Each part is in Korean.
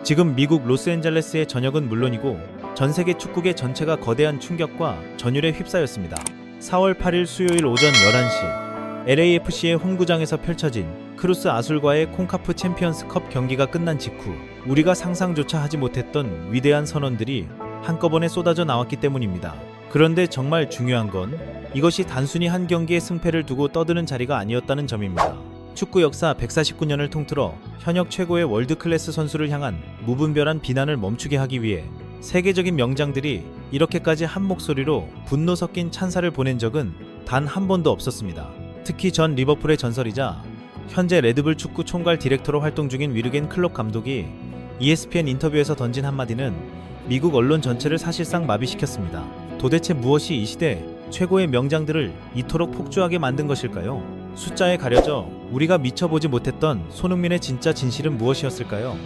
지금 미국 로스앤젤레스의 저녁은 물론이고 전 세계 축구계 전체가 거대한 충격과 전율에 휩싸였습니다. 4월 8일 수요일 오전 11시 LAFC의 홈구장에서 펼쳐진 크루스 아술과의 콘카프 챔피언스컵 경기가 끝난 직후 우리가 상상조차 하지 못했던 위대한 선언들이 한꺼번에 쏟아져 나왔기 때문입니다. 그런데 정말 중요한 건 이것이 단순히 한 경기의 승패를 두고 떠드는 자리가 아니었다는 점입니다. 축구 역사 149년을 통틀어 현역 최고의 월드클래스 선수를 향한 무분별한 비난을 멈추게 하기 위해 세계적인 명장들이 이렇게까지 한 목소리로 분노 섞인 찬사를 보낸 적은 단 한 번도 없었습니다. 특히 전 리버풀의 전설이자 현재 레드불 축구 총괄 디렉터로 활동 중인 위르겐 클롭 감독이 ESPN 인터뷰에서 던진 한마디는 미국 언론 전체를 사실상 마비시켰습니다. 도대체 무엇이 이 시대 최고의 명장들을 이토록 폭주하게 만든 것일까요? 숫자에 가려져 우리가 미쳐보지 못했던 손흥민의 진짜 진실은 무엇이었을까요?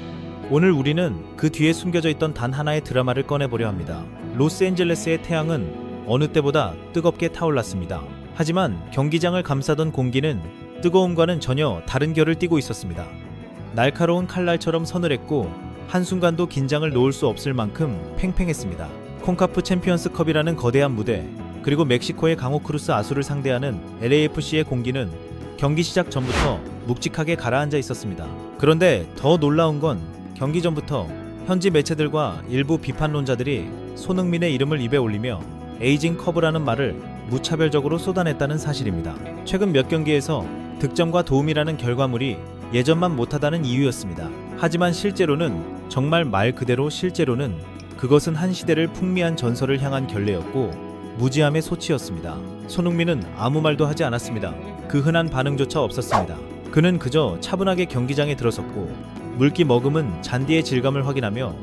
오늘 우리는 그 뒤에 숨겨져 있던 단 하나의 드라마를 꺼내보려 합니다. 로스앤젤레스의 태양은 어느 때보다 뜨겁게 타올랐습니다. 하지만 경기장을 감싸던 공기는 뜨거움과는 전혀 다른 결을 띠고 있었습니다. 날카로운 칼날처럼 서늘했고 한순간도 긴장을 놓을 수 없을 만큼 팽팽했습니다. 콘카프 챔피언스컵이라는 거대한 무대, 그리고 멕시코의 강호 크루스 아수를 상대하는 LAFC의 공기는 경기 시작 전부터 묵직하게 가라앉아 있었습니다. 그런데 더 놀라운 건 경기 전부터 현지 매체들과 일부 비판론자들이 손흥민의 이름을 입에 올리며 에이징 커브라는 말을 무차별적으로 쏟아냈다는 사실입니다. 최근 몇 경기에서 득점과 도움이라는 결과물이 예전만 못하다는 이유였습니다. 하지만 실제로는 정말 말 그대로 실제로는 그것은 한 시대를 풍미한 전설을 향한 결례였고 무지함의 소치였습니다. 손흥민은 아무 말도 하지 않았습니다. 그 흔한 반응조차 없었습니다. 그는 그저 차분하게 경기장에 들어섰고 물기 머금은 잔디의 질감을 확인하며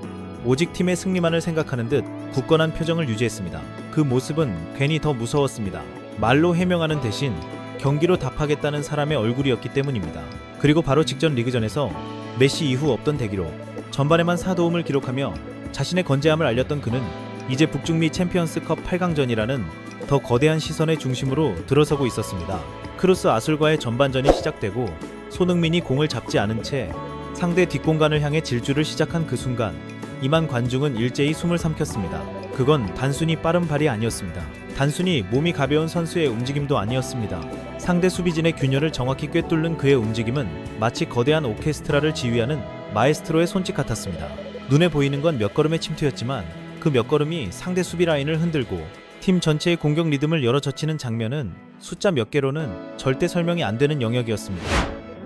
오직 팀의 승리만을 생각하는 듯 굳건한 표정을 유지했습니다. 그 모습은 괜히 더 무서웠습니다. 말로 해명하는 대신 경기로 답하겠다는 사람의 얼굴이었기 때문입니다. 그리고 바로 직전 리그전에서 메시 이후 없던 대기로 전반에만 4도움을 기록하며 자신의 건재함을 알렸던 그는 이제 북중미 챔피언스컵 8강전이라는 더 거대한 시선의 중심으로 들어서고 있었습니다. 크루스 아술과의 전반전이 시작되고 손흥민이 공을 잡지 않은 채 상대 뒷공간을 향해 질주를 시작한 그 순간 이만 관중은 일제히 숨을 삼켰습니다. 그건 단순히 빠른 발이 아니었습니다. 단순히 몸이 가벼운 선수의 움직임도 아니었습니다. 상대 수비진의 균열을 정확히 꿰뚫는 그의 움직임은 마치 거대한 오케스트라를 지휘하는 마에스트로의 손짓 같았습니다. 눈에 보이는 건 몇 걸음의 침투였지만 그 몇 걸음이 상대 수비 라인을 흔들고 팀 전체의 공격 리듬을 열어젖히는 장면은 숫자 몇 개로는 절대 설명이 안 되는 영역이었습니다.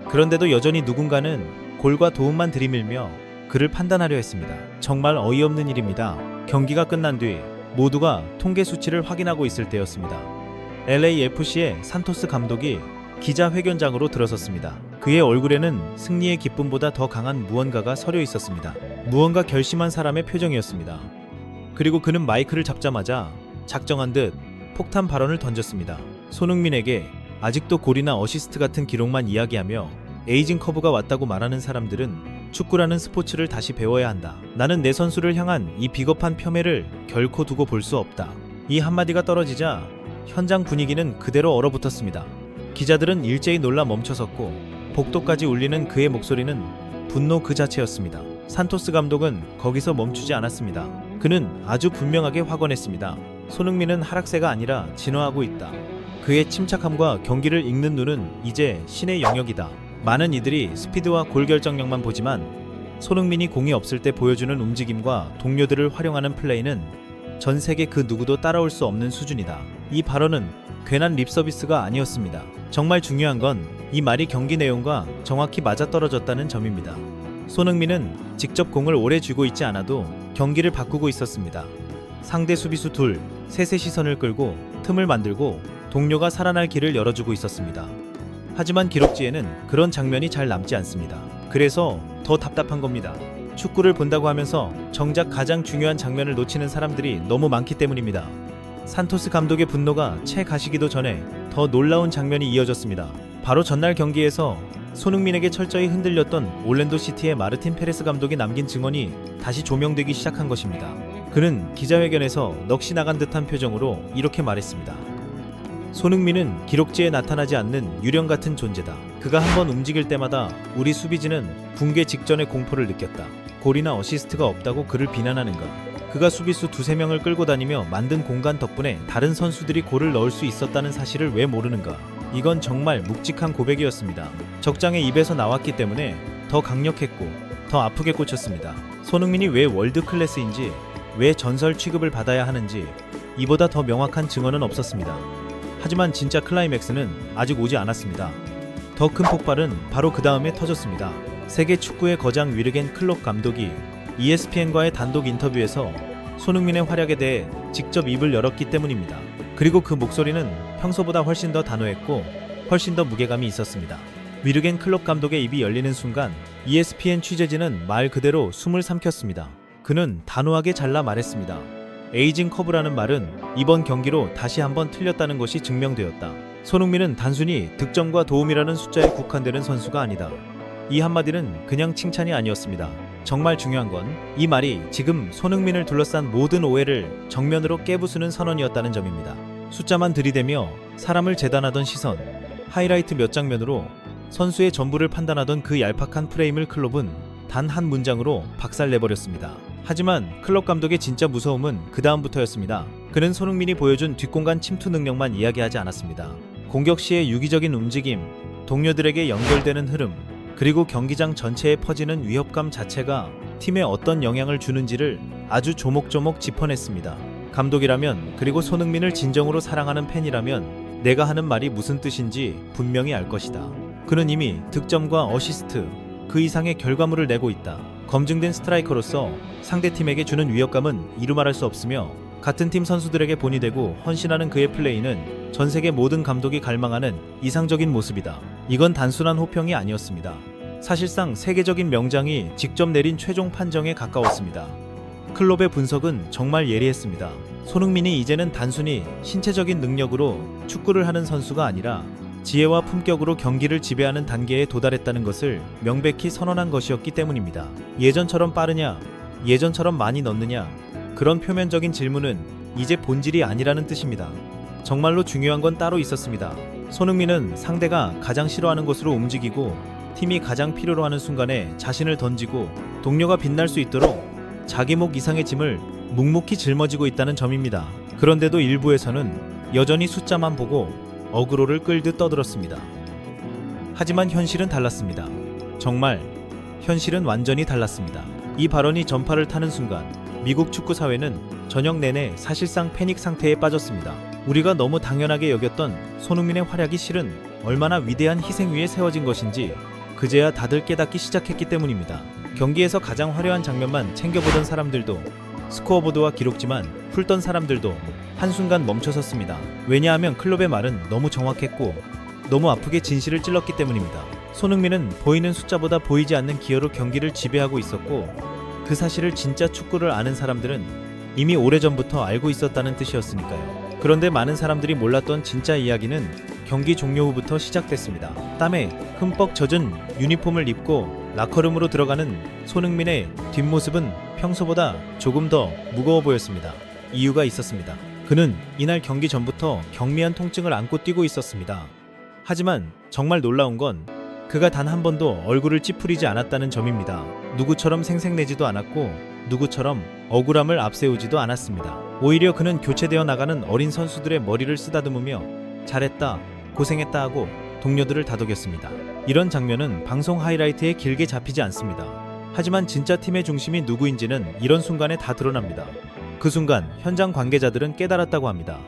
그런데도 여전히 누군가는 골과 도움만 들이밀며 그를 판단하려 했습니다. 정말 어이없는 일입니다. 경기가 끝난 뒤 모두가 통계 수치를 확인하고 있을 때였습니다. LAFC의 산토스 감독이 기자회견장으로 들어섰습니다. 그의 얼굴에는 승리의 기쁨보다 더 강한 무언가가 서려 있었습니다. 무언가 결심한 사람의 표정이었습니다. 그리고 그는 마이크를 잡자마자 작정한 듯 폭탄 발언을 던졌습니다. 손흥민에게 아직도 골이나 어시스트 같은 기록만 이야기하며 에이징 커브가 왔다고 말하는 사람들은 축구라는 스포츠를 다시 배워야 한다. 나는 내 선수를 향한 이 비겁한 폄훼를 결코 두고 볼 수 없다. 이 한마디가 떨어지자 현장 분위기는 그대로 얼어붙었습니다. 기자들은 일제히 놀라 멈춰섰고 복도까지 울리는 그의 목소리는 분노 그 자체였습니다. 산토스 감독은 거기서 멈추지 않았습니다. 그는 아주 분명하게 확언했습니다. 손흥민은 하락세가 아니라 진화하고 있다. 그의 침착함과 경기를 읽는 눈은 이제 신의 영역이다. 많은 이들이 스피드와 골 결정력만 보지만 손흥민이 공이 없을 때 보여주는 움직임과 동료들을 활용하는 플레이는 전 세계 그 누구도 따라올 수 없는 수준이다. 이 발언은 괜한 립서비스가 아니었습니다. 정말 중요한 건 이 말이 경기 내용과 정확히 맞아떨어졌다는 점입니다. 손흥민은 직접 공을 오래 쥐고 있지 않아도 경기를 바꾸고 있었습니다. 상대 수비수 둘, 셋의 시선을 끌고 틈을 만들고 동료가 살아날 길을 열어주고 있었습니다. 하지만 기록지에는 그런 장면이 잘 남지 않습니다. 그래서 더 답답한 겁니다. 축구를 본다고 하면서 정작 가장 중요한 장면을 놓치는 사람들이 너무 많기 때문입니다. 산토스 감독의 분노가 채 가시기도 전에 더 놀라운 장면이 이어졌습니다. 바로 전날 경기에서 손흥민에게 철저히 흔들렸던 올랜도 시티의 마르틴 페레스 감독이 남긴 증언이 다시 조명되기 시작한 것입니다. 그는 기자회견에서 넋이 나간 듯한 표정으로 이렇게 말했습니다. 손흥민은 기록지에 나타나지 않는 유령 같은 존재다. 그가 한번 움직일 때마다 우리 수비진은 붕괴 직전의 공포를 느꼈다. 골이나 어시스트가 없다고 그를 비난하는가? 그가 수비수 두세 명을 끌고 다니며 만든 공간 덕분에 다른 선수들이 골을 넣을 수 있었다는 사실을 왜 모르는가? 이건 정말 묵직한 고백이었습니다. 적장의 입에서 나왔기 때문에 더 강력했고 더 아프게 꽂혔습니다. 손흥민이 왜 월드 클래스인지, 왜 전설 취급을 받아야 하는지 이보다 더 명확한 증언은 없었습니다. 하지만 진짜 클라이맥스는 아직 오지 않았습니다. 더 큰 폭발은 바로 그 다음에 터졌습니다. 세계 축구의 거장 위르겐 클롭 감독이 ESPN과의 단독 인터뷰에서 손흥민의 활약에 대해 직접 입을 열었기 때문입니다. 그리고 그 목소리는 평소보다 훨씬 더 단호했고 훨씬 더 무게감이 있었습니다. 위르겐 클롭 감독의 입이 열리는 순간 ESPN 취재진은 말 그대로 숨을 삼켰습니다. 그는 단호하게 잘라 말했습니다. 에이징 커브라는 말은 이번 경기로 다시 한번 틀렸다는 것이 증명되었다. 손흥민은 단순히 득점과 도움이라는 숫자에 국한되는 선수가 아니다. 이 한마디는 그냥 칭찬이 아니었습니다. 정말 중요한 건 이 말이 지금 손흥민을 둘러싼 모든 오해를 정면으로 깨부수는 선언이었다는 점입니다. 숫자만 들이대며 사람을 재단하던 시선, 하이라이트 몇 장면으로 선수의 전부를 판단하던 그 얄팍한 프레임을 클롭은 단 한 문장으로 박살내버렸습니다. 하지만 클롭 감독의 진짜 무서움은 그 다음부터였습니다. 그는 손흥민이 보여준 뒷공간 침투 능력만 이야기하지 않았습니다. 공격 시의 유기적인 움직임, 동료들에게 연결되는 흐름, 그리고 경기장 전체에 퍼지는 위협감 자체가 팀에 어떤 영향을 주는지를 아주 조목조목 짚어냈습니다. 감독이라면, 그리고 손흥민을 진정으로 사랑하는 팬이라면 내가 하는 말이 무슨 뜻인지 분명히 알 것이다. 그는 이미 득점과 어시스트, 그 이상의 결과물을 내고 있다. 검증된 스트라이커로서 상대팀에게 주는 위협감은 이루 말할 수 없으며 같은 팀 선수들에게 본이 되고 헌신하는 그의 플레이는 전 세계 모든 감독이 갈망하는 이상적인 모습이다. 이건 단순한 호평이 아니었습니다. 사실상 세계적인 명장이 직접 내린 최종 판정에 가까웠습니다. 클롭의 분석은 정말 예리했습니다. 손흥민이 이제는 단순히 신체적인 능력으로 축구를 하는 선수가 아니라 지혜와 품격으로 경기를 지배하는 단계에 도달했다는 것을 명백히 선언한 것이었기 때문입니다. 예전처럼 빠르냐, 예전처럼 많이 넣느냐, 그런 표면적인 질문은 이제 본질이 아니라는 뜻입니다. 정말로 중요한 건 따로 있었습니다. 손흥민은 상대가 가장 싫어하는 곳으로 움직이고 팀이 가장 필요로 하는 순간에 자신을 던지고 동료가 빛날 수 있도록 자기 목 이상의 짐을 묵묵히 짊어지고 있다는 점입니다. 그런데도 일부에서는 여전히 숫자만 보고 어그로를 끌듯 떠들었습니다. 하지만 현실은 달랐습니다. 정말 현실은 완전히 달랐습니다. 이 발언이 전파를 타는 순간 미국 축구 사회는 저녁 내내 사실상 패닉 상태에 빠졌습니다. 우리가 너무 당연하게 여겼던 손흥민의 활약이 실은 얼마나 위대한 희생 위에 세워진 것인지 그제야 다들 깨닫기 시작했기 때문입니다. 경기에서 가장 화려한 장면만 챙겨보던 사람들도, 스코어보드와 기록지만 풀던 사람들도 한순간 멈춰섰습니다. 왜냐하면 클롭의 말은 너무 정확했고 너무 아프게 진실을 찔렀기 때문입니다. 손흥민은 보이는 숫자보다 보이지 않는 기여로 경기를 지배하고 있었고 그 사실을 진짜 축구를 아는 사람들은 이미 오래전부터 알고 있었다는 뜻이었으니까요. 그런데 많은 사람들이 몰랐던 진짜 이야기는 경기 종료 후부터 시작됐습니다. 땀에 흠뻑 젖은 유니폼을 입고 라커룸으로 들어가는 손흥민의 뒷모습은 평소보다 조금 더 무거워 보였습니다. 이유가 있었습니다. 그는 이날 경기 전부터 경미한 통증을 안고 뛰고 있었습니다. 하지만 정말 놀라운 건 그가 단 한 번도 얼굴을 찌푸리지 않았다는 점입니다. 누구처럼 생색내지도 않았고 누구처럼 억울함을 앞세우지도 않았습니다. 오히려 그는 교체되어 나가는 어린 선수들의 머리를 쓰다듬으며 잘했다, 고생했다 하고 동료들을 다독였습니다. 이런 장면은 방송 하이라이트에 길게 잡히지 않습니다. 하지만 진짜 팀의 중심이 누구인지는 이런 순간에 다 드러납니다. 그 순간 현장 관계자들은 깨달았다고 합니다.